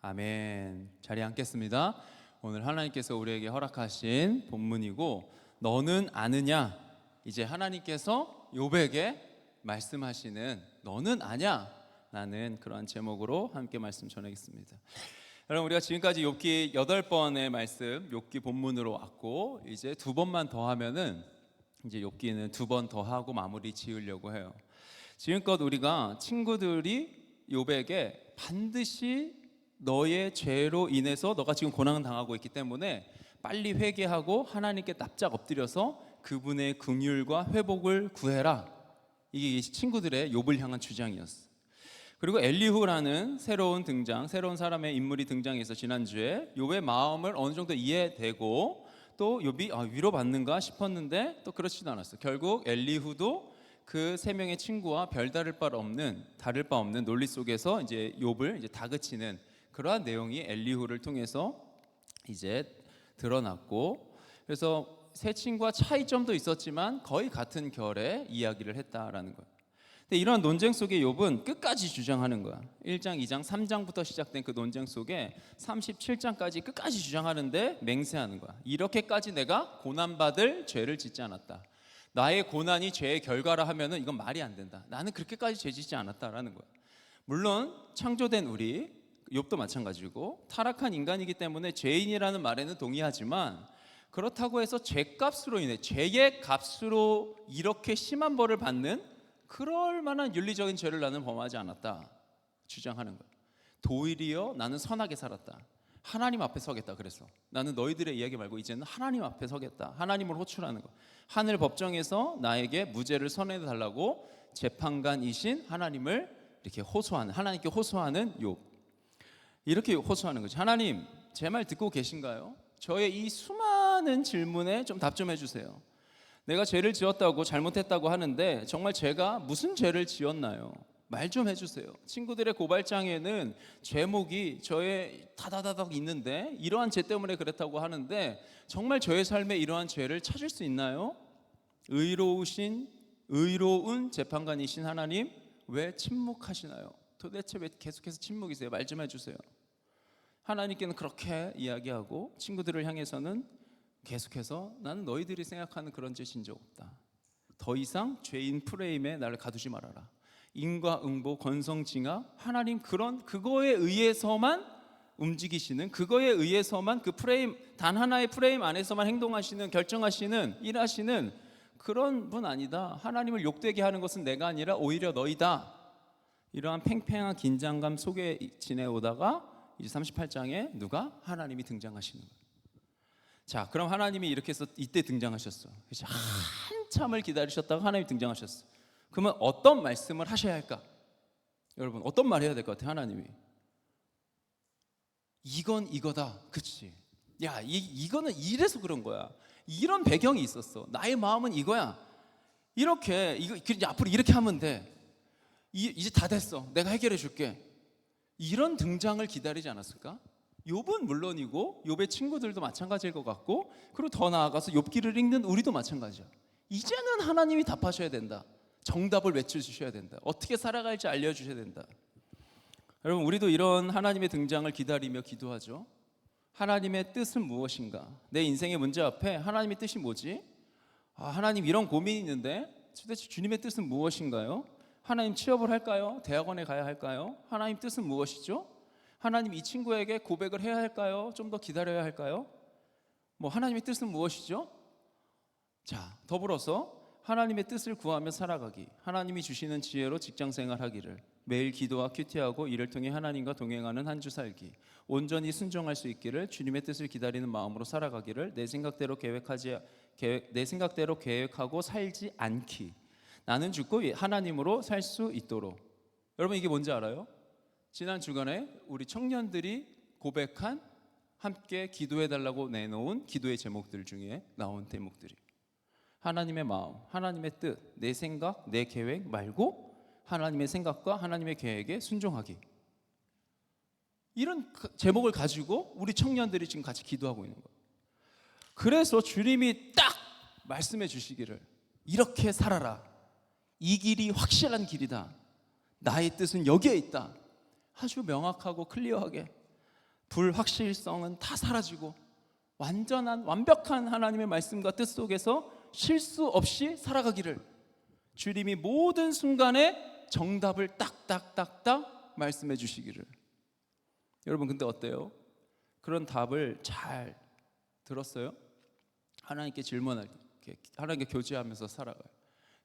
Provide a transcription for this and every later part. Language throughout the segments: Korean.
아멘. 자리에 앉겠습니다. 오늘 하나님께서 우리에게 허락하신 본문이고, 너는 아느냐? 이제 하나님께서 욥에게 말씀하시는 너는 아냐? 라는 그러한 제목으로 함께 말씀 전하겠습니다. 여러분, 우리가 지금까지 욥기 8번의 말씀, 욥기 본문으로 왔고, 이제 2번만 더 하면은 이제 욥기는 2번 더 하고 마무리 지으려고 해요. 지금껏 우리가 친구들이 욥에게 반드시 너의 죄로 인해서 너가 지금 고난을 당하고 있기 때문에 빨리 회개하고 하나님께 납작 엎드려서 그분의 긍휼과 회복을 구해라, 이게 친구들의 욥을 향한 주장이었어. 그리고 엘리후라는 새로운 사람의 인물이 등장해서 지난주에 욥의 마음을 어느 정도 이해되고 또 욥이 위로받는가 싶었는데 또 그렇지도 않았어. 결국 엘리후도 그 세 명의 친구와 별다를 바 없는 논리 속에서 이제 욥을 이제 다그치는 그러한 내용이 엘리후를 통해서 이제 드러났고, 그래서 세 친구와 차이점도 있었지만 거의 같은 결의 이야기를 했다라는 거예요. 근데 이러한 논쟁 속에 욥은 끝까지 주장하는 거야. 1장, 2장, 3장부터 시작된 그 논쟁 속에 37장까지 끝까지 주장하는데 맹세하는 거야. 이렇게까지 내가 고난받을 죄를 짓지 않았다. 나의 고난이 죄의 결과라 하면은 이건 말이 안 된다. 나는 그렇게까지 죄 짓지 않았다라는 거야. 물론 창조된 우리 욥도 마찬가지고 타락한 인간이기 때문에 죄인이라는 말에는 동의하지만, 그렇다고 해서 죄값으로 인해 죄의 값으로 이렇게 심한 벌을 받는 그럴 만한 윤리적인 죄를 나는 범하지 않았다 주장하는 거예요. 도리어 나는 선하게 살았다. 하나님 앞에 서겠다. 그래서 나는 너희들의 이야기 말고 이제는 하나님 앞에 서겠다. 하나님을 호출하는 거예요. 하늘 법정에서 나에게 무죄를 선언해 달라고 재판관이신 하나님을 이렇게 호소하는, 하나님께 호소하는 욥. 이렇게 호소하는 거죠. 하나님, 제 말 듣고 계신가요? 저의 이 수많은 질문에 좀 답 좀 해주세요. 내가 죄를 지었다고, 잘못했다고 하는데 정말 제가 무슨 죄를 지었나요? 말 좀 해주세요. 친구들의 고발장에는 제목이 저의 다다다닥 있는데 이러한 죄 때문에 그랬다고 하는데 정말 저의 삶에 이러한 죄를 찾을 수 있나요? 의로운 재판관이신 하나님, 왜 침묵하시나요? 도대체 왜 계속해서 침묵이세요? 말 좀 해주세요. 하나님께는 그렇게 이야기하고 친구들을 향해서는 계속해서 나는 너희들이 생각하는 그런 죄 진 적 없다. 더 이상 죄인 프레임에 나를 가두지 말아라. 인과응보, 권성징악, 하나님 그거에 의해서만 움직이시는, 그거에 의해서만 그 프레임, 단 하나의 프레임 안에서만 행동하시는, 결정하시는, 일하시는 그런 분 아니다. 하나님을 욕되게 하는 것은 내가 아니라 오히려 너희다. 이러한 팽팽한 긴장감 속에 지내오다가 이제 38장에 누가? 하나님이 등장하시는 거예요. 자, 그럼 하나님이 이렇게 해서 이때 등장하셨어. 그래서 한참을 기다리셨다가 하나님이 등장하셨어. 그러면 어떤 말씀을 하셔야 할까? 여러분, 어떤 말 해야 될 것 같아요? 하나님이 이건 이거다, 그치? 야, 이거는 이래서 그런 거야. 이런 배경이 있었어. 나의 마음은 이거야. 이렇게 이제 앞으로 이렇게 하면 돼. 이제 다 됐어. 내가 해결해 줄게. 이런 등장을 기다리지 않았을까? 욥은 물론이고 욥의 친구들도 마찬가지일 것 같고, 그리고 더 나아가서 욥기를 읽는 우리도 마찬가지야. 이제는 하나님이 답하셔야 된다. 정답을 외쳐주셔야 된다. 어떻게 살아갈지 알려주셔야 된다. 여러분, 우리도 이런 하나님의 등장을 기다리며 기도하죠. 하나님의 뜻은 무엇인가? 내 인생의 문제 앞에 하나님의 뜻이 뭐지? 하나님, 이런 고민이 있는데 도대체 주님의 뜻은 무엇인가요? 하나님, 취업을 할까요? 대학원에 가야 할까요? 하나님 뜻은 무엇이죠? 하나님, 이 친구에게 고백을 해야 할까요? 좀 더 기다려야 할까요? 하나님의 뜻은 무엇이죠? 자, 더불어서 하나님의 뜻을 구하며 살아가기, 하나님이 주시는 지혜로 직장생활 하기를, 매일 기도와 큐티하고 이를 통해 하나님과 동행하는 한 주 살기, 온전히 순종할 수 있기를, 주님의 뜻을 기다리는 마음으로 살아가기를, 내 생각대로 계획하고 살지 않기, 나는 죽고 하나님으로 살 수 있도록. 여러분, 이게 뭔지 알아요? 지난 주간에 우리 청년들이 고백한, 함께 기도해달라고 내놓은 기도의 제목들 중에 나온 대목들이 하나님의 마음, 하나님의 뜻, 내 생각, 내 계획 말고 하나님의 생각과 하나님의 계획에 순종하기. 이런 제목을 가지고 우리 청년들이 지금 같이 기도하고 있는 거예요. 그래서 주님이 딱 말씀해 주시기를, 이렇게 살아라. 이 길이 확실한 길이다. 나의 뜻은 여기에 있다. 아주 명확하고 클리어하게 불확실성은 다 사라지고 완전한 완벽한 하나님의 말씀과 뜻 속에서 실수 없이 살아가기를 주님이 모든 순간에 정답을 딱딱딱딱 말씀해 주시기를. 여러분 근데 어때요? 그런 답을 잘 들었어요? 하나님께 질문할 때 하나님께 교제하면서 살아가요.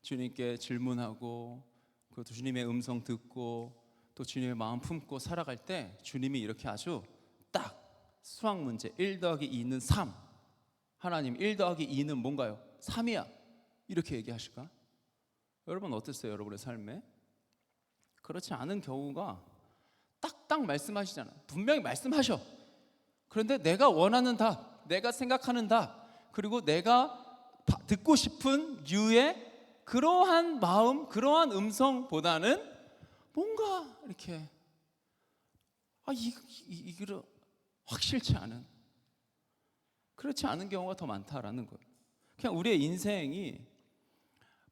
주님께 질문하고 그것도 주님의 음성 듣고 또 주님의 마음 품고 살아갈 때 주님이 이렇게 아주 딱 수학 문제 1 더하기 2는 3, 하나님 1 더하기 2는 뭔가요? 3이야 이렇게 얘기하실까? 여러분 어땠어요? 여러분의 삶에? 그렇지 않은 경우가 딱딱 말씀하시잖아. 분명히 말씀하셔. 그런데 내가 원하는 답, 내가 생각하는 답, 그리고 내가 듣고 싶은 유의 그러한 마음, 그러한 음성보다는 뭔가 이렇게 이거 확실치 않은, 그렇지 않은 경우가 더 많다라는 거예요. 그냥 우리의 인생이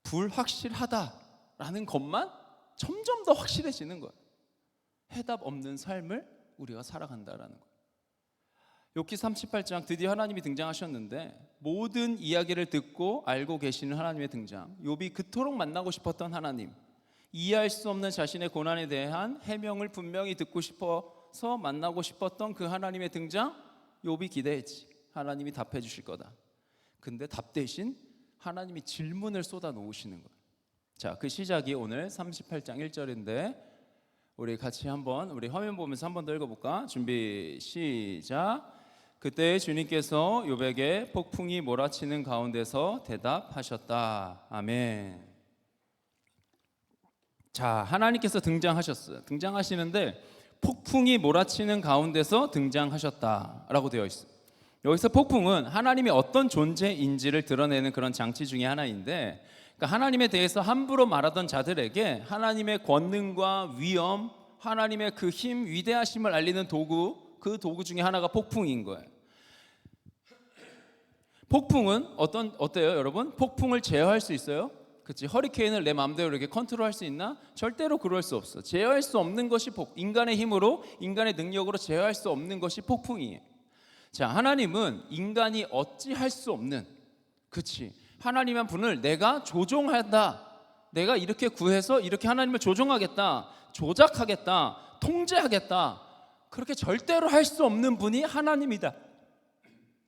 불확실하다라는 것만 점점 더 확실해지는 거예요. 해답 없는 삶을 우리가 살아간다라는 거예요. 욥기 38장 드디어 하나님이 등장하셨는데 모든 이야기를 듣고 알고 계시는 하나님의 등장, 욥이 그토록 만나고 싶었던 하나님, 이해할 수 없는 자신의 고난에 대한 해명을 분명히 듣고 싶어서 만나고 싶었던 그 하나님의 등장, 욥이 기대했지. 하나님이 답해 주실 거다. 근데 답 대신 하나님이 질문을 쏟아 놓으시는 거예요. 자, 그 시작이 오늘 38장 1절인데 우리 같이 한번 우리 화면 보면서 한번 더 읽어볼까? 준비 시작. 그때 주님께서 욥에게 폭풍이 몰아치는 가운데서 대답하셨다. 아멘. 자, 하나님께서 등장하셨어요. 등장하시는데 폭풍이 몰아치는 가운데서 등장하셨다라고 되어 있어요. 여기서 폭풍은 하나님이 어떤 존재인지를 드러내는 그런 장치 중에 하나인데, 그러니까 하나님에 대해서 함부로 말하던 자들에게 하나님의 권능과 위엄, 하나님의 그 힘, 위대하심을 알리는 도구, 그 도구 중에 하나가 폭풍인 거예요. 폭풍은 어때요, 여러분? 폭풍을 제어할 수 있어요? 그렇지. 허리케인을 내 마음대로 이렇게 컨트롤할 수 있나? 절대로 그럴 수 없어. 제어할 수 없는 것이 인간의 힘으로, 인간의 능력으로 제어할 수 없는 것이 폭풍이에요. 자, 하나님은 인간이 어찌할 수 없는, 그렇지, 하나님의 분을 내가 조종한다, 내가 이렇게 구해서 이렇게 하나님을 조종하겠다, 조작하겠다, 통제하겠다, 그렇게 절대로 할 수 없는 분이 하나님이다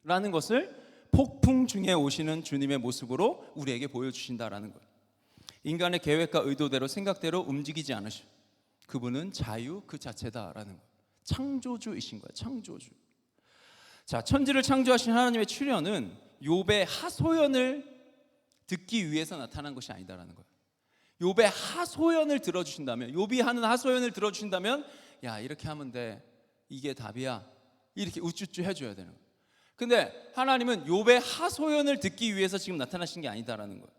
라는 것을 폭풍 중에 오시는 주님의 모습으로 우리에게 보여주신다라는 거예요. 인간의 계획과 의도대로 생각대로 움직이지 않으셔. 그분은 자유 그 자체다라는 거예요. 창조주이신 거예요. 창조주. 자, 천지를 창조하신 하나님의 출현은 욥의 하소연을 듣기 위해서 나타난 것이 아니다라는 거예요. 욥의 하소연을 들어주신다면, 욥이 하는 하소연을 들어주신다면, 야, 이렇게 하면 돼, 이게 답이야, 이렇게 우쭈쭈 해줘야 되는 거예요. 근데 하나님은 욥의 하소연을 듣기 위해서 지금 나타나신 게 아니다라는 거예요.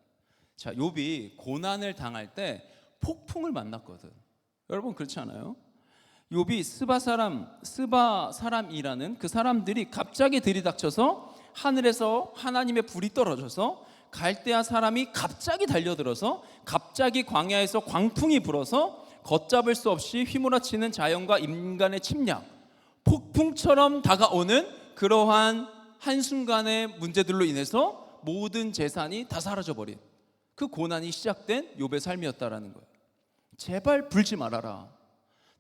자, 욥이 고난을 당할 때 폭풍을 만났거든. 여러분 그렇지 않아요? 욥이 스바 사람이라는 그 사람들이 갑자기 들이닥쳐서 하늘에서 하나님의 불이 떨어져서 갈대아 사람이 갑자기 달려들어서 갑자기 광야에서 광풍이 불어서 걷잡을 수 없이 휘몰아치는 자연과 인간의 침략, 폭풍처럼 다가오는 그러한 한순간의 문제들로 인해서 모든 재산이 다 사라져버린 그 고난이 시작된 욥의 삶이었다라는 거예요. 제발 불지 말아라,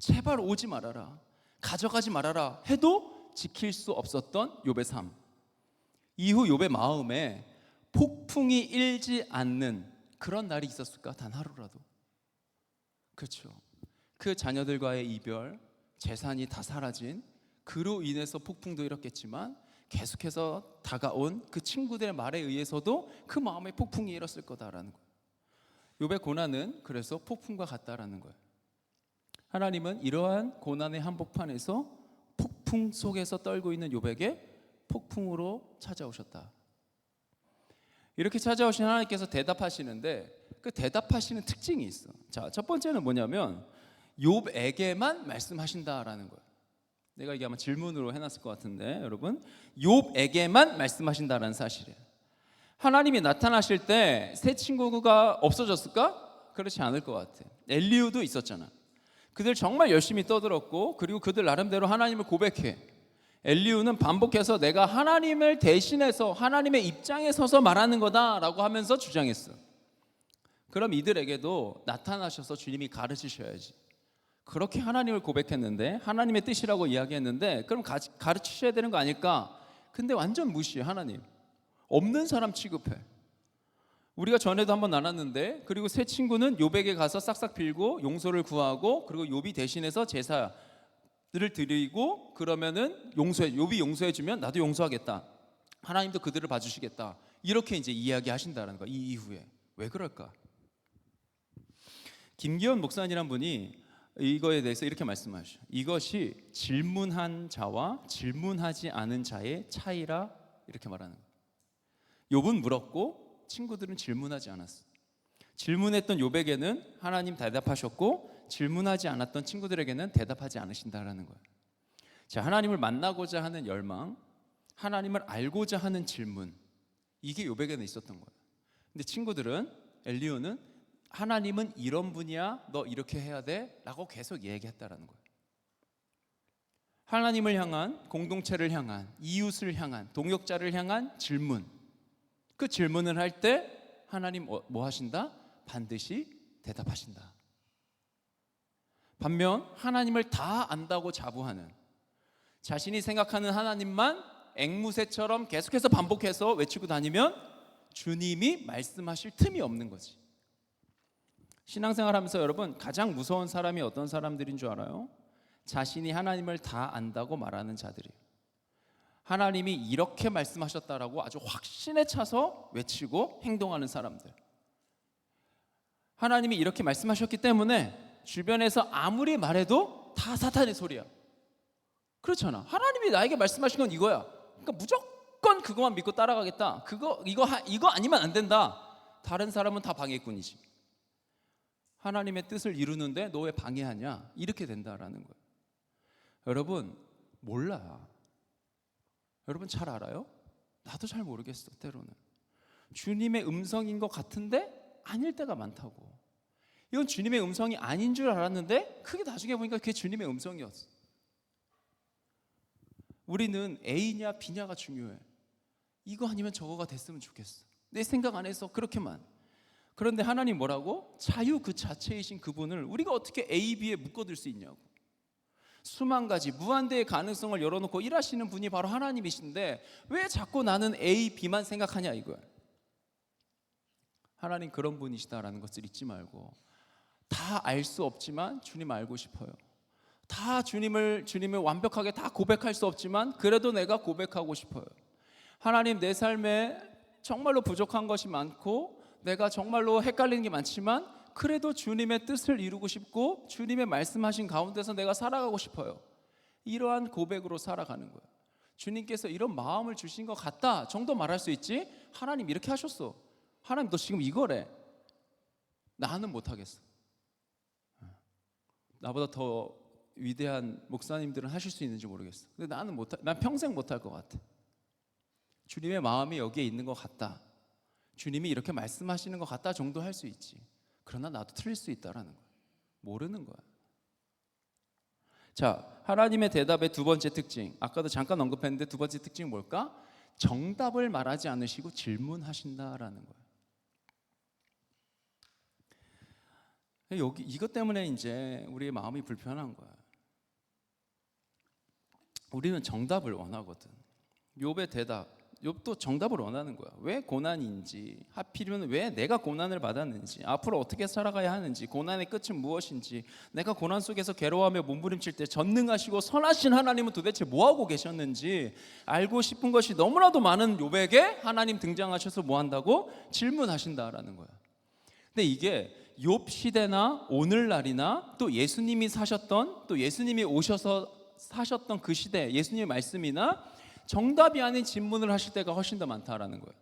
제발 오지 말아라, 가져가지 말아라 해도 지킬 수 없었던 욥의 삶. 이후 욥의 마음에 폭풍이 일지 않는 그런 날이 있었을까? 단 하루라도. 그렇죠. 그 자녀들과의 이별, 재산이 다 사라진, 그로 인해서 폭풍도 일었겠지만 계속해서 다가온 그 친구들의 말에 의해서도 그 마음에 폭풍이 일었을 거다라는 거예요. 욥의 고난은 그래서 폭풍과 같다라는 거예요. 하나님은 이러한 고난의 한복판에서 폭풍 속에서 떨고 있는 욥에게 폭풍으로 찾아오셨다. 이렇게 찾아오신 하나님께서 대답하시는데 그 대답하시는 특징이 있어. 자, 첫 번째는 뭐냐면 욥에게만 말씀하신다라는 거예요. 내가 이게 아마 질문으로 해놨을 것 같은데, 여러분, 욥에게만 말씀하신다라는 사실이에요. 하나님이 나타나실 때 새 친구가 없어졌을까? 그렇지 않을 것 같아. 엘리후도 있었잖아. 그들 정말 열심히 떠들었고, 그리고 그들 나름대로 하나님을 고백해. 엘리후는 반복해서 내가 하나님을 대신해서 하나님의 입장에 서서 말하는 거다라고 하면서 주장했어. 그럼 이들에게도 나타나셔서 주님이 가르치셔야지. 그렇게 하나님을 고백했는데, 하나님의 뜻이라고 이야기했는데, 그럼 가르치셔야 되는 거 아닐까? 근데 완전 무시해. 하나님 없는 사람 취급해. 우리가 전에도 한번 나눴는데, 그리고 세 친구는 욥에게 가서 싹싹 빌고 용서를 구하고, 그리고 욥이 대신해서 제사를 드리고, 그러면은 욥이 용서해 주면 나도 용서하겠다, 하나님도 그들을 봐주시겠다, 이렇게 이제 이야기하신다는 거야. 이 이후에 왜 그럴까? 김기현 목사님이란 분이 이거에 대해서 이렇게 말씀하셔. 이것이 질문한 자와 질문하지 않은 자의 차이라, 이렇게 말하는 거예요. 욥은 물었고 친구들은 질문하지 않았어. 질문했던 욥에게는 하나님 대답하셨고, 질문하지 않았던 친구들에게는 대답하지 않으신다라는 거예요. 자, 하나님을 만나고자 하는 열망, 하나님을 알고자 하는 질문, 이게 욥에게는 있었던 거예요. 근데 친구들은, 엘리후는 하나님은 이런 분이야, 너 이렇게 해야 돼 라고 계속 얘기했다라는 거예요. 하나님을 향한, 공동체를 향한, 이웃을 향한, 동역자를 향한 질문, 그 질문을 할 때 하나님 뭐 하신다? 반드시 대답하신다. 반면 하나님을 다 안다고 자부하는, 자신이 생각하는 하나님만 앵무새처럼 계속해서 반복해서 외치고 다니면 주님이 말씀하실 틈이 없는 거지. 신앙생활 하면서 여러분, 가장 무서운 사람이 어떤 사람들인 줄 알아요? 자신이 하나님을 다 안다고 말하는 자들이에요. 하나님이 이렇게 말씀하셨다라고 아주 확신에 차서 외치고 행동하는 사람들. 하나님이 이렇게 말씀하셨기 때문에 주변에서 아무리 말해도 다 사탄의 소리야. 그렇잖아. 하나님이 나에게 말씀하신 건 이거야. 그러니까 무조건 그거만 믿고 따라가겠다. 이거 아니면 안 된다. 다른 사람은 다 방해꾼이지. 하나님의 뜻을 이루는데 너 왜 방해하냐? 이렇게 된다라는 거예요. 여러분, 몰라. 여러분 잘 알아요? 나도 잘 모르겠어. 때로는 주님의 음성인 것 같은데 아닐 때가 많다고. 이건 주님의 음성이 아닌 줄 알았는데 그게 나중에 보니까 그게 주님의 음성이었어. 우리는 A냐 B냐가 중요해. 이거 아니면 저거가 됐으면 좋겠어. 내 생각 안에서 그렇게만. 그런데 하나님 뭐라고? 자유 그 자체이신 그분을 우리가 어떻게 A, B에 묶어둘 수 있냐고. 수만 가지 무한대의 가능성을 열어놓고 일하시는 분이 바로 하나님이신데 왜 자꾸 나는 A, B만 생각하냐 이거야. 하나님 그런 분이시다라는 것을 잊지 말고, 다 알 수 없지만 주님 알고 싶어요. 다 주님을 완벽하게 다 고백할 수 없지만 그래도 내가 고백하고 싶어요. 하나님, 내 삶에 정말로 부족한 것이 많고 내가 정말로 헷갈리는 게 많지만 그래도 주님의 뜻을 이루고 싶고 주님의 말씀하신 가운데서 내가 살아가고 싶어요. 이러한 고백으로 살아가는 거예요. 주님께서 이런 마음을 주신 것 같다 정도 말할 수 있지, 하나님 이렇게 하셨어, 하나님 너 지금 이거래, 나는 못하겠어. 나보다 더 위대한 목사님들은 하실 수 있는지 모르겠어. 근데 난 평생 못할 것 같아. 주님의 마음이 여기에 있는 것 같다, 주님이 이렇게 말씀하시는 것 같다 정도 할 수 있지. 그러나 나도 틀릴 수 있다라는 거야. 모르는 거야. 자, 하나님의 대답의 두 번째 특징, 아까도 잠깐 언급했는데 두 번째 특징은 뭘까? 정답을 말하지 않으시고 질문하신다라는 거야. 이것 때문에 이제 우리의 마음이 불편한 거야. 우리는 정답을 원하거든. 욥의 대답, 욥도 정답을 원하는 거야. 왜 고난인지, 하필이면 왜 내가 고난을 받았는지, 앞으로 어떻게 살아가야 하는지, 고난의 끝은 무엇인지, 내가 고난 속에서 괴로워하며 몸부림칠 때 전능하시고 선하신 하나님은 도대체 뭐하고 계셨는지 알고 싶은 것이 너무나도 많은 욥에게 하나님 등장하셔서 뭐한다고? 질문하신다라는 거야. 근데 이게 욥 시대나 오늘날이나 또 예수님이 사셨던, 또 예수님이 오셔서 사셨던 그 시대, 예수님의 말씀이나 정답이 아닌 질문을 하실 때가 훨씬 더 많다라는 거예요.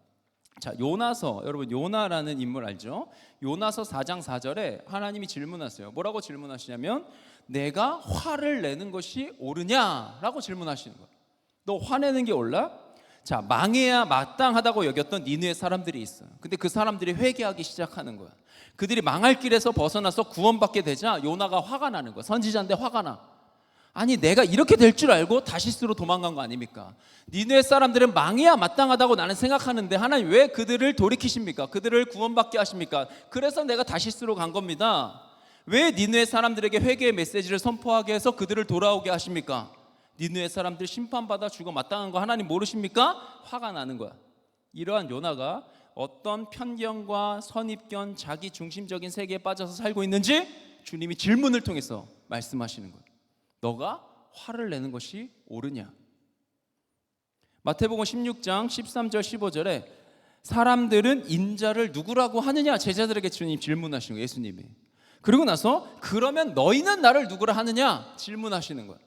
자, 요나서, 여러분 요나라는 인물 알죠? 요나서 4장 4절에 하나님이 질문하세요. 뭐라고 질문하시냐면 내가 화를 내는 것이 옳으냐라고 질문하시는 거예요. 너 화내는 게 옳나? 자, 망해야 마땅하다고 여겼던 니느웨 사람들이 있어요. 근데 그 사람들이 회개하기 시작하는 거야. 그들이 망할 길에서 벗어나서 구원받게 되자 요나가 화가 나는 거야. 선지자인데 화가 나. 아니 내가 이렇게 될 줄 알고 다시스로 도망간 거 아닙니까? 니느웨 사람들은 망해야 마땅하다고 나는 생각하는데 하나님 왜 그들을 돌이키십니까? 그들을 구원받게 하십니까? 그래서 내가 다시스로 간 겁니다. 왜 니느웨 사람들에게 회개의 메시지를 선포하게 해서 그들을 돌아오게 하십니까? 니느웨 사람들 심판받아 죽어 마땅한 거 하나님 모르십니까? 화가 나는 거야. 이러한 요나가 어떤 편견과 선입견, 자기 중심적인 세계에 빠져서 살고 있는지 주님이 질문을 통해서 말씀하시는 거예요. 너가 화를 내는 것이 옳으냐? 마태복음 16장 13절 15절에 사람들은 인자를 누구라고 하느냐? 제자들에게 주님 질문하시는 거예요. 예수님이. 그리고 나서 그러면 너희는 나를 누구라 하느냐? 질문하시는 거예요.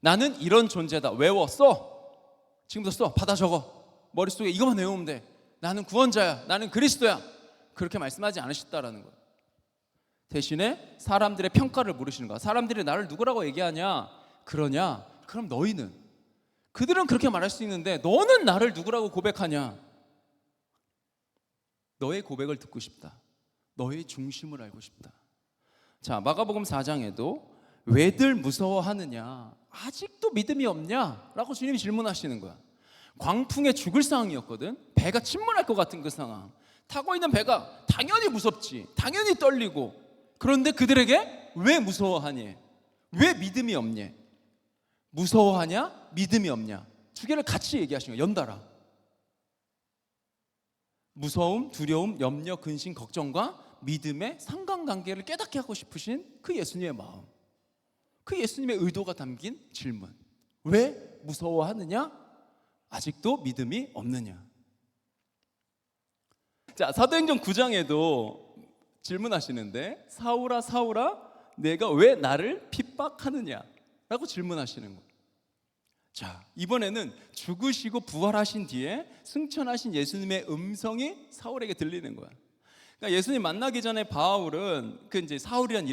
나는 이런 존재다. 외워 써. 지금부터 써. 받아 적어. 머릿속에 이것만 외우면 돼. 나는 구원자야. 나는 그리스도야. 그렇게 말씀하지 않으셨다라는 거예요. 대신에 사람들의 평가를 물으시는 거야. 사람들이 나를 누구라고 얘기하냐? 그러냐? 그럼 너희는? 그들은 그렇게 말할 수 있는데 너는 나를 누구라고 고백하냐? 너의 고백을 듣고 싶다. 너의 중심을 알고 싶다. 자, 마가복음 4장에도 왜들 무서워하느냐? 아직도 믿음이 없냐? 라고 주님이 질문하시는 거야. 광풍에 죽을 상황이었거든. 배가 침몰할 것 같은 그 상황. 타고 있는 배가 당연히 무섭지. 당연히 떨리고. 그런데 그들에게 왜 무서워하니? 왜 믿음이 없니? 무서워하냐? 믿음이 없냐? 두 개를 같이 얘기하시는 거예요. 연달아. 무서움, 두려움, 염려, 근심, 걱정과 믿음의 상관관계를 깨닫게 하고 싶으신 그 예수님의 마음, 그 예수님의 의도가 담긴 질문. 왜 무서워하느냐? 아직도 믿음이 없느냐? 자, 사도행전 9장에도 질문하시는데 사울아 사울아 내가 왜 나를 핍박하느냐? 라고 질문하시는 거예요. 자, 이번에는 죽으시고 부활하신 뒤에 승천하신 예수님의 음성이 사울에게 들리는 거야. 그러니까 예수님 만나기 전에 바울은 그 이제 사울이란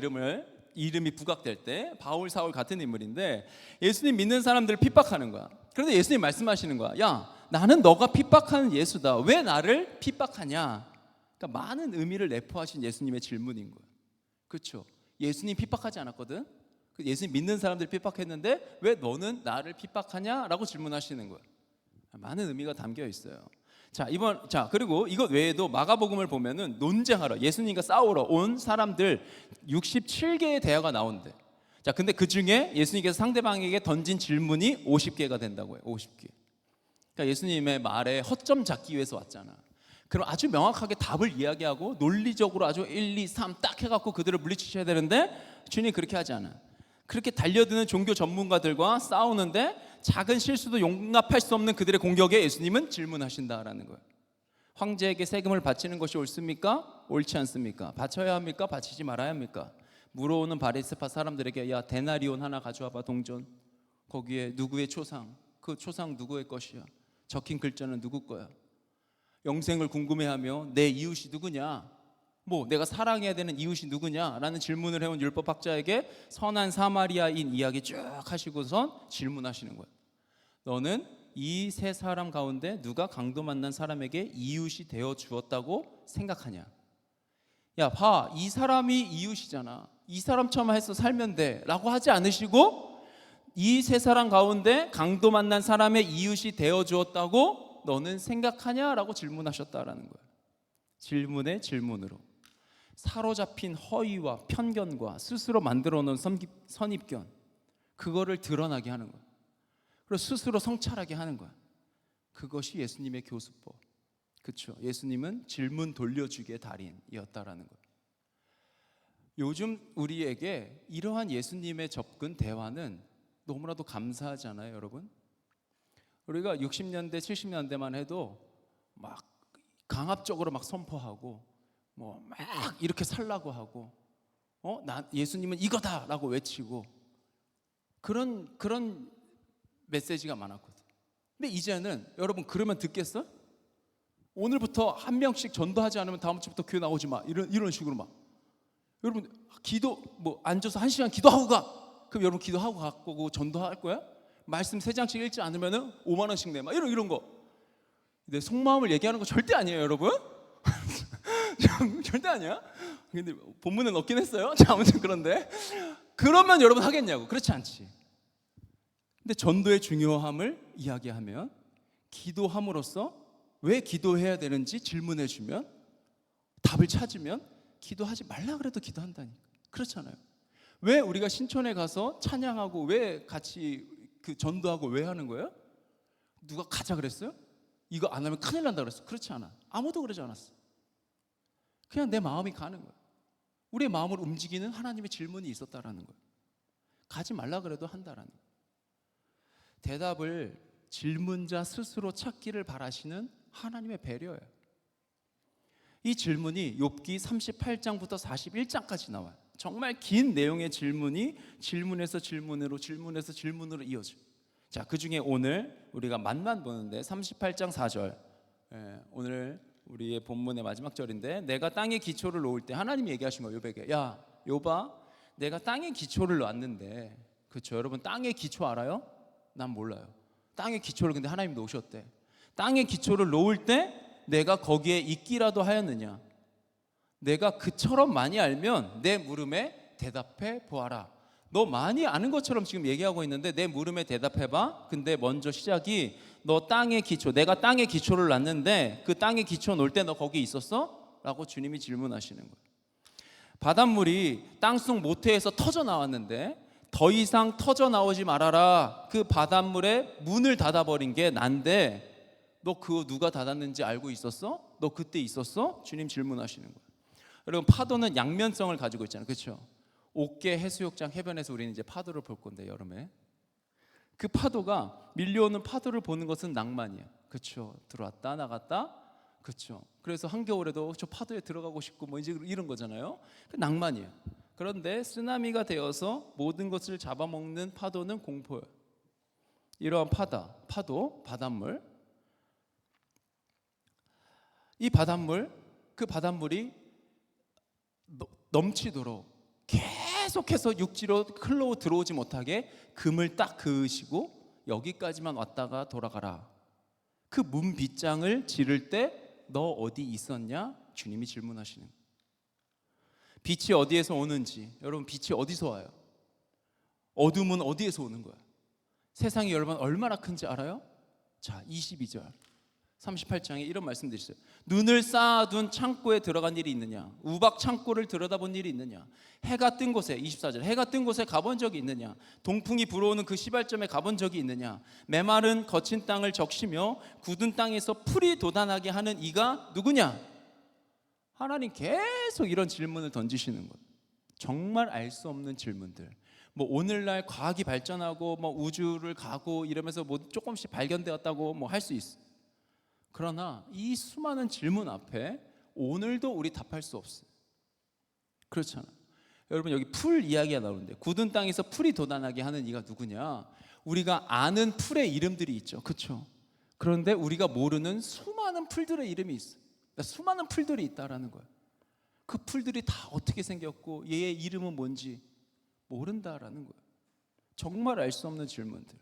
이름이 부각될 때 바울 사울 같은 인물인데 예수님 믿는 사람들을 핍박하는 거야. 그런데 예수님 말씀하시는 거야. 야, 나는 너가 핍박하는 예수다. 왜 나를 핍박하냐? 그러니까 많은 의미를 내포하신 예수님의 질문인 거야. 그렇죠? 예수님 핍박하지 않았거든. 예수님 믿는 사람들 핍박했는데 왜 너는 나를 핍박하냐? 라고 질문하시는 거예요. 많은 의미가 담겨 있어요. 자, 그리고 이것 외에도 마가복음을 보면은 논쟁하러 예수님과 싸우러 온 사람들 67개의 대화가 나오는데, 자, 근데 그 중에 예수님께서 상대방에게 던진 질문이 50개가 된다고 해요. 50개. 그러니까 예수님의 말에 허점 잡기 위해서 왔잖아. 그럼 아주 명확하게 답을 이야기하고 논리적으로 아주 1, 2, 3 딱 해갖고 그들을 물리치셔야 되는데 주님이 그렇게 하지 않아. 그렇게 달려드는 종교 전문가들과 싸우는데 작은 실수도 용납할 수 없는 그들의 공격에 예수님은 질문하신다라는 거예요. 황제에게 세금을 바치는 것이 옳습니까? 옳지 않습니까? 바쳐야 합니까? 바치지 말아야 합니까? 물어오는 바리새파 사람들에게 야, 데나리온 하나 가져와봐. 동전. 거기에 누구의 초상, 그 초상 누구의 것이야? 적힌 글자는 누구 거야? 영생을 궁금해하며 내 이웃이 누구냐? 내가 사랑해야 되는 이웃이 누구냐? 라는 질문을 해온 율법학자에게 선한 사마리아인 이야기 쭉 하시고선 질문하시는 거예요. 너는 이 세 사람 가운데 누가 강도 만난 사람에게 이웃이 되어 주었다고 생각하냐? 야, 봐, 이 사람이 이웃이잖아. 이 사람처럼 해서 살면 돼 라고 하지 않으시고 이 세 사람 가운데 강도 만난 사람의 이웃이 되어 주었다고 너는 생각하냐? 라고 질문하셨다라는 거예요. 질문의 질문으로 사로잡힌 허위와 편견과 스스로 만들어 놓은 선입견, 그거를 드러나게 하는 거야. 그리고 스스로 성찰하게 하는 거야. 그것이 예수님의 교수법. 그렇죠? 예수님은 질문 돌려주기의 달인이었다라는 거예요. 요즘 우리에게 이러한 예수님의 접근, 대화는 너무나도 감사하잖아요, 여러분. 우리가 60년대, 70년대만 해도 막 강압적으로 막 선포하고 막 이렇게 살라고 하고 나 예수님은 이거다라고 외치고 그런 메시지가 많았거든. 근데 이제는 여러분 그러면 듣겠어? 오늘부터 한 명씩 전도하지 않으면 다음 주부터 교회 나오지 마. 이런 식으로 막. 여러분 기도 앉아서 1시간 기도하고 가. 그럼 여러분 기도하고 가고 전도할 거야? 말씀 3장씩 읽지 않으면 5만 원씩 내. 막 이런 거. 내 속마음을 얘기하는 거 절대 아니에요, 여러분. 절대 아니야. 근데 본문에 넣긴 했어요. 자, 아무튼 그런데 그러면 여러분 하겠냐고. 그렇지 않지. 근데 전도의 중요함을 이야기하면 기도함으로써 왜 기도해야 되는지 질문해 주면 답을 찾으면 기도하지 말라 그래도 기도한다니까. 그렇잖아요. 왜 우리가 신촌에 가서 찬양하고 왜 같이 그 전도하고 왜 하는 거예요? 누가 가자 그랬어요? 이거 안 하면 큰일 난다 그랬어? 그렇지 않아. 아무도 그러지 않았어. 그냥 내 마음이 가는 거예요. 우리의 마음을 움직이는 하나님의 질문이 있었다라는 거예요. 가지 말라 그래도 한다라는 거예요. 대답을 질문자 스스로 찾기를 바라시는 하나님의 배려예요. 이 질문이 욥기 38장부터 41장까지 나와요. 정말 긴 내용의 질문이 질문에서 질문으로 이어져요. 자, 그 중에 오늘 우리가 맛만 보는데 38장 4절, 오늘 우리의 본문의 마지막 절인데, 내가 땅에 기초를 놓을 때 하나님이 얘기하신 거예요. 욥에게, 야 욥아, 내가 땅에 기초를 놨는데, 그렇죠? 여러분 땅의 기초 알아요? 난 몰라요. 땅의 기초를 근데 하나님이 놓으셨대. 땅의 기초를 놓을 때 내가 거기에 있기라도 하였느냐? 내가 그처럼 많이 알면 내 물음에 대답해 보아라. 너 많이 아는 것처럼 지금 얘기하고 있는데 내 물음에 대답해봐. 근데 먼저 시작이, 너 땅의 기초, 내가 땅의 기초를 놨는데 그 땅의 기초 놓을 때 너 거기 있었어? 라고 주님이 질문하시는 거예요. 바닷물이 땅속 모태에서 터져 나왔는데 더 이상 터져 나오지 말아라. 그 바닷물에 문을 닫아버린 게 난데 너 그거 누가 닫았는지 알고 있었어? 너 그때 있었어? 주님 질문하시는 거예요. 여러분, 파도는 양면성을 가지고 있잖아요. 그렇죠? 옥계 해수욕장 해변에서 우리는 이제 파도를 볼 건데, 여름에 그 파도가, 밀려오는 파도를 보는 것은 낭만이에요. 그렇죠? 들어왔다 나갔다. 그렇죠? 그래서 한겨울에도 저 파도에 들어가고 싶고 뭐 이제 이런 거잖아요. 그 낭만이에요. 그런데 쓰나미가 되어서 모든 것을 잡아먹는 파도는 공포예요. 이러한 파도, 바닷물, 이 바닷물, 그 바닷물이 넘치도록 계속해서 육지로 흘러 들어오지 못하게 금을 딱 그으시고 여기까지만 왔다가 돌아가라. 그 문 빗장을 지를 때 너 어디 있었냐? 주님이 질문하시는 거예요. 빛이 어디에서 오는지, 여러분 빛이 어디서 와요? 어둠은 어디에서 오는 거야? 세상이 여러분 얼마나 큰지 알아요? 자, 22절 38장에 이런 말씀도 있어요. 눈을 쌓아둔 창고에 들어간 일이 있느냐? 우박 창고를 들여다본 일이 있느냐? 해가 뜬 곳에, 24절, 해가 뜬 곳에 가본 적이 있느냐? 동풍이 불어오는 그 시발점에 가본 적이 있느냐? 메마른 거친 땅을 적시며 굳은 땅에서 풀이 돋아나게 하는 이가 누구냐? 하나님 계속 이런 질문을 던지시는 거예요. 정말 알 수 없는 질문들. 뭐 오늘날 과학이 발전하고 뭐 우주를 가고 이러면서 뭐 조금씩 발견되었다고 뭐 할 수 있어. 그러나 이 수많은 질문 앞에 오늘도 우리 답할 수 없어요. 그렇잖아요. 여러분, 여기 풀 이야기가 나오는데 굳은 땅에서 풀이 돋아나게 하는 이가 누구냐? 우리가 아는 풀의 이름들이 있죠. 그렇죠? 그런데 우리가 모르는 수많은 풀들의 이름이 있어요. 그러니까 수많은 풀들이 있다라는 거예요. 그 풀들이 다 어떻게 생겼고 얘의 이름은 뭔지 모른다라는 거예요. 정말 알 수 없는 질문들.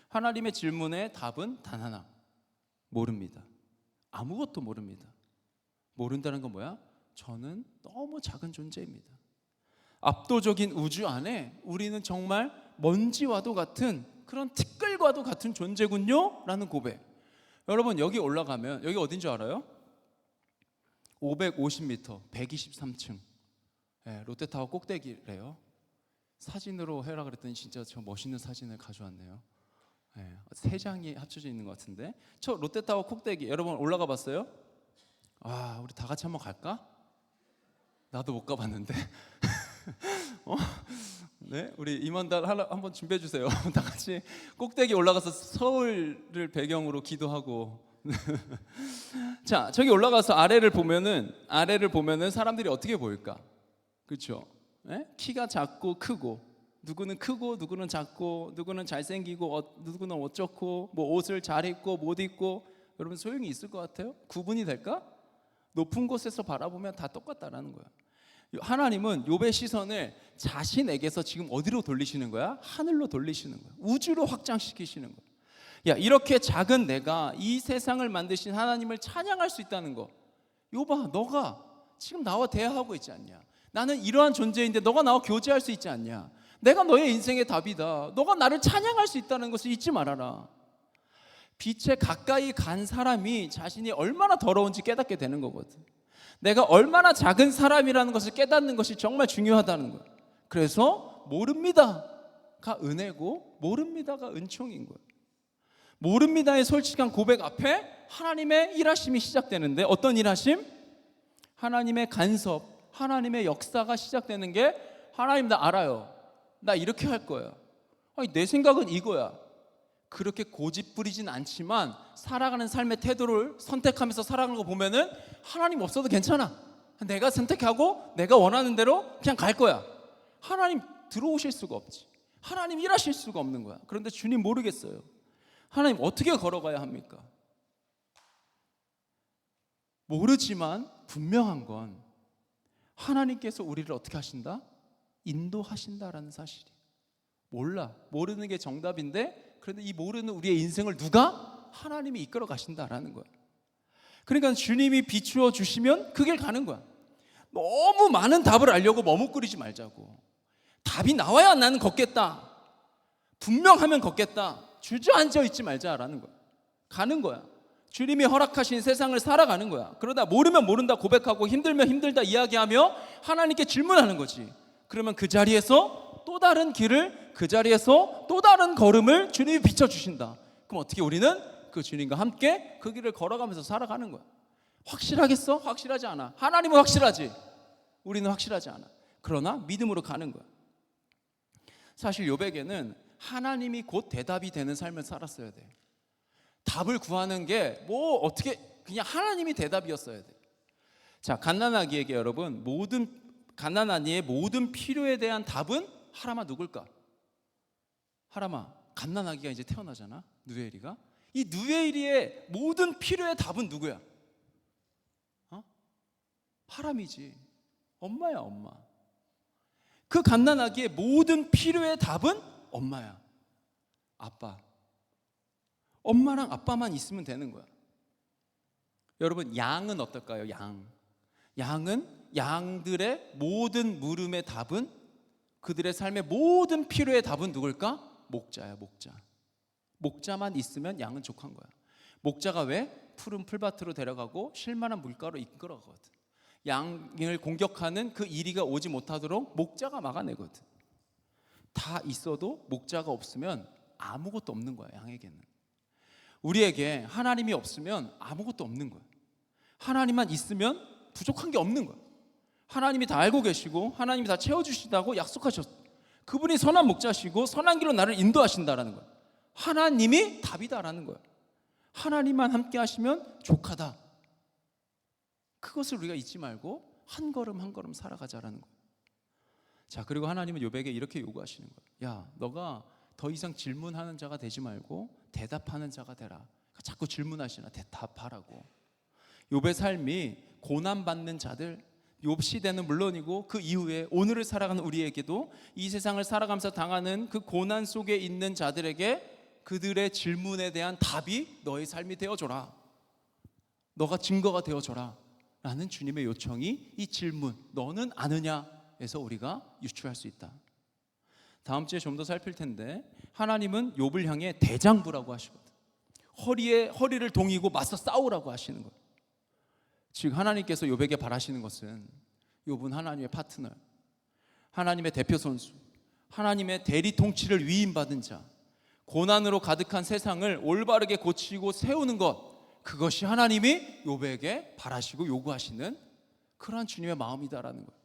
하나님의 질문의 답은 단 하나, 모릅니다. 아무것도 모릅니다. 모른다는 건 뭐야? 저는 너무 작은 존재입니다. 압도적인 우주 안에 우리는 정말 먼지와도 같은 그런 티끌과도 같은 존재군요 라는 고백. 여러분, 여기 올라가면, 여기 어딘 줄 알아요? 550m 123층 롯데타워 꼭대기래요. 사진으로 해라 그랬더니 진짜 저 멋있는 사진을 가져왔네요. 3장이 합쳐져 있는 것 같은데, 저 롯데타워 꼭대기 여러분 올라가 봤어요? 아, 우리 다 같이 한번 갈까? 나도 못 가봤는데. 네, 우리 임원단 한번 준비해 주세요. 다 같이 꼭대기 올라가서 서울을 배경으로 기도하고. 자, 저기 올라가서 아래를 보면은 사람들이 어떻게 보일까? 그렇죠? 키가 작고 크고, 누구는 크고 누구는 작고 누구는 잘생기고 누구는 어쩌고, 뭐 옷을 잘 입고 못 입고, 여러분 소용이 있을 것 같아요? 구분이 될까? 높은 곳에서 바라보면 다 똑같다라는 거야. 하나님은 욥의 시선을 자신에게서 지금 어디로 돌리시는 거야? 하늘로 돌리시는 거야. 우주로 확장시키시는 거야. 야, 이렇게 작은 내가 이 세상을 만드신 하나님을 찬양할 수 있다는 거. 욥아, 너가 지금 나와 대화하고 있지 않냐? 나는 이러한 존재인데 너가 나와 교제할 수 있지 않냐? 내가 너의 인생의 답이다. 너가 나를 찬양할 수 있다는 것을 잊지 말아라. 빛에 가까이 간 사람이 자신이 얼마나 더러운지 깨닫게 되는 거거든. 내가 얼마나 작은 사람이라는 것을 깨닫는 것이 정말 중요하다는 거야. 그래서 모릅니다가 은혜고 모릅니다가 은총인 거야. 모릅니다의 솔직한 고백 앞에 하나님의 일하심이 시작되는데, 어떤 일하심? 하나님의 간섭, 하나님의 역사가 시작되는 게, 하나님 나 알아요. 나 이렇게 할 거야. 아니, 내 생각은 이거야. 그렇게 고집 부리진 않지만 살아가는 삶의 태도를 선택하면서 살아가는 거 보면은 하나님 없어도 괜찮아. 내가 선택하고 내가 원하는 대로 그냥 갈 거야. 하나님 들어오실 수가 없지. 하나님 일하실 수가 없는 거야. 그런데 주님 모르겠어요. 하나님 어떻게 걸어가야 합니까? 모르지만 분명한 건 하나님께서 우리를 어떻게 하신다? 인도하신다라는 사실이. 몰라. 모르는 게 정답인데, 그런데 이 모르는 우리의 인생을 누가? 하나님이 이끌어 가신다라는 거야. 그러니까 주님이 비추어 주시면 그 길 가는 거야. 너무 많은 답을 알려고 머뭇거리지 말자고. 답이 나와야 나는 걷겠다. 분명하면 걷겠다. 주저앉아 있지 말자라는 거야. 가는 거야. 주님이 허락하신 세상을 살아가는 거야. 그러다 모르면 모른다 고백하고 힘들면 힘들다 이야기하며 하나님께 질문하는 거지. 그러면 그 자리에서 또 다른 길을, 그 자리에서 또 다른 걸음을 주님이 비춰주신다. 그럼 어떻게 우리는 그 주님과 함께 그 길을 걸어가면서 살아가는 거야. 확실하겠어? 확실하지 않아. 하나님은 확실하지. 우리는 확실하지 않아. 그러나 믿음으로 가는 거야. 사실 욥에게는 하나님이 곧 대답이 되는 삶을 살았어야 돼. 답을 구하는 게 뭐 어떻게 그냥 하나님이 대답이었어야 돼. 자, 갓난아기에게 여러분 갓난아기의 모든 필요에 대한 답은 하라마 누굴까? 하라마, 갓난아기가 이제 태어나잖아. 누에일이가. 이 누에일이의 모든 필요의 답은 누구야? 하람이지. 엄마야, 엄마. 그 갓난아기의 모든 필요의 답은 엄마야. 아빠. 엄마랑 아빠만 있으면 되는 거야. 여러분, 양은 어떨까요? 양은 양들의 모든 물음의 답은, 그들의 삶의 모든 필요의 답은 누굴까? 목자야, 목자. 목자만 있으면 양은 족한 거야. 목자가 왜? 푸른 풀밭으로 데려가고 쉴만한 물가로 이끌어가거든. 양을 공격하는 그 이리가 오지 못하도록 목자가 막아내거든. 다 있어도 목자가 없으면 아무것도 없는 거야, 양에게는. 우리에게 하나님이 없으면 아무것도 없는 거야. 하나님만 있으면 부족한 게 없는 거야. 하나님이 다 알고 계시고 하나님이 다 채워주신다고 약속하셨어. 그분이 선한 목자시고 선한 길로 나를 인도하신다라는 거야. 하나님이 답이다라는 거야. 하나님만 함께 하시면 족하다. 그것을 우리가 잊지 말고 한 걸음 한 걸음 살아가자라는 거야. 자, 그리고 하나님은 욥에게 이렇게 요구하시는 거야. 야, 너가 더 이상 질문하는 자가 되지 말고 대답하는 자가 되라. 자꾸 질문하시나 대답하라고. 욥의 삶이 고난받는 자들, 욥 시대는 물론이고 그 이후에 오늘을 살아가는 우리에게도 이 세상을 살아가면서 당하는 그 고난 속에 있는 자들에게 그들의 질문에 대한 답이 너의 삶이 되어줘라. 너가 증거가 되어줘라 라는 주님의 요청이 이 질문, 너는 아느냐에서 우리가 유추할 수 있다. 다음 주에 좀 더 살필 텐데, 하나님은 욥을 향해 대장부라고 하시거든. 허리를 동이고 맞서 싸우라고 하시는 거예요. 즉 하나님께서 욥에게 바라시는 것은, 욥은 하나님의 파트너, 하나님의 대표 선수, 하나님의 대리 통치를 위임받은 자, 고난으로 가득한 세상을 올바르게 고치고 세우는 것, 그것이 하나님이 욥에게 바라시고 요구하시는 그러한 주님의 마음이다라는 거예요.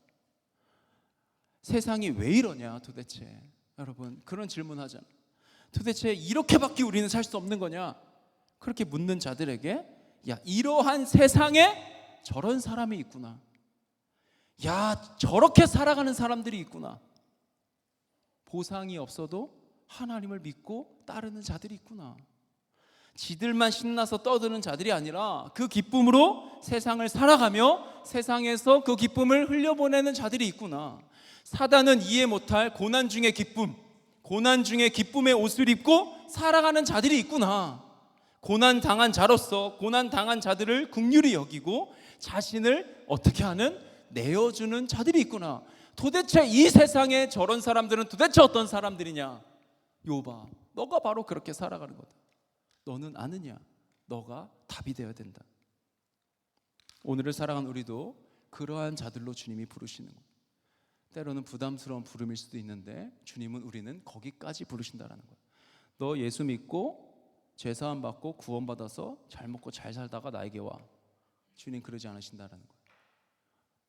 세상이 왜 이러냐 도대체. 여러분, 그런 질문 하잖아. 도대체 이렇게밖에 우리는 살 수 없는 거냐? 그렇게 묻는 자들에게, 야, 이러한 세상에 저런 사람이 있구나. 야, 저렇게 살아가는 사람들이 있구나. 보상이 없어도 하나님을 믿고 따르는 자들이 있구나. 지들만 신나서 떠드는 자들이 아니라 그 기쁨으로 세상을 살아가며 세상에서 그 기쁨을 흘려보내는 자들이 있구나. 사단은 이해 못할 고난 중의 기쁨, 고난 중에 기쁨의 옷을 입고 살아가는 자들이 있구나. 고난 당한 자로서 고난 당한 자들을 긍휼히 여기고 자신을 어떻게 하는? 내어주는 자들이 있구나. 도대체 이 세상에 저런 사람들은 도대체 어떤 사람들이냐? 욥아, 너가 바로 그렇게 살아가는 거다. 너는 아느냐? 너가 답이 되어야 된다. 오늘을 살아간 우리도 그러한 자들로 주님이 부르시는 거예요. 때로는 부담스러운 부름일 수도 있는데 주님은 우리는 거기까지 부르신다라는 거예요. 너 예수 믿고 죄사함 받고 구원받아서 잘 먹고 잘 살다가 나에게 와. 주님 그러지 않으신다라는 거예요.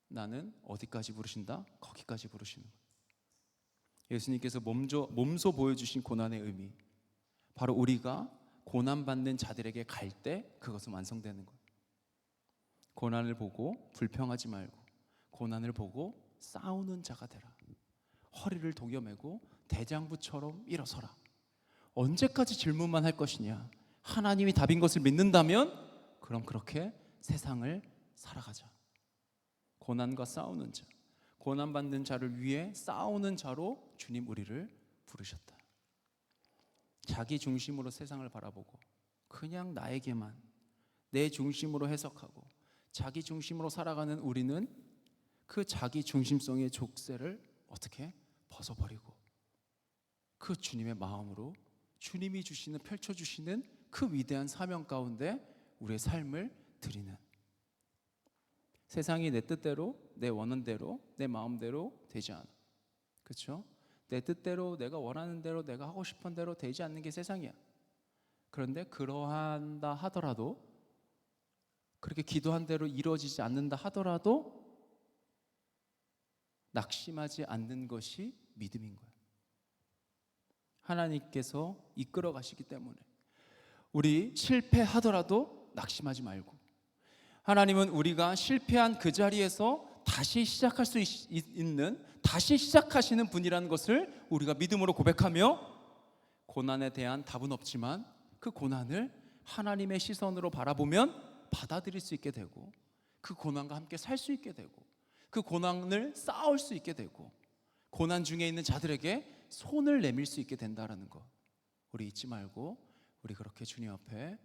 나는 어디까지 부르신다? 거기까지 부르시는 거예요. 예수님께서 몸소 보여주신 고난의 의미, 바로 우리가 고난받는 자들에게 갈 때 그것은 완성되는 거예요. 고난을 보고 불평하지 말고 고난을 보고 싸우는 자가 되라. 허리를 동여매고 대장부처럼 일어서라. 언제까지 질문만 할 것이냐? 하나님이 답인 것을 믿는다면 그럼 그렇게 세상을 살아가자. 고난과 싸우는 자, 고난받는 자를 위해 싸우는 자로 주님 우리를 부르셨다. 자기 중심으로 세상을 바라보고 그냥 나에게만 내 중심으로 해석하고 자기 중심으로 살아가는 우리는 그 자기 중심성의 족쇄를 어떻게 벗어버리고 그 주님의 마음으로 주님이 주시는, 펼쳐주시는 그 위대한 사명 가운데 우리의 삶을 드리는, 세상이 내 뜻대로, 내 원한대로, 내 마음대로 되지 않아. 그렇죠? 내 뜻대로, 내가 원하는 대로, 내가 하고 싶은 대로 되지 않는 게 세상이야. 그런데 그러한다 하더라도, 그렇게 기도한 대로 이루어지지 않는다 하더라도 낙심하지 않는 것이 믿음인 거예요. 하나님께서 이끌어 가시기 때문에 우리 실패하더라도 낙심하지 말고, 하나님은 우리가 실패한 그 자리에서 다시 시작할 수 있는, 다시 시작하시는 분이라는 것을 우리가 믿음으로 고백하며, 고난에 대한 답은 없지만 그 고난을 하나님의 시선으로 바라보면 받아들일 수 있게 되고, 그 고난과 함께 살 수 있게 되고, 그 고난을 쌓을 수 있게 되고, 고난 중에 있는 자들에게 손을 내밀 수 있게 된다는 것, 우리 잊지 말고 우리 그렇게 주님 앞에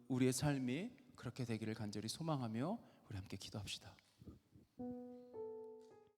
우리의 삶이 그렇게 되기를 간절히 소망하며 우리 함께 기도합시다.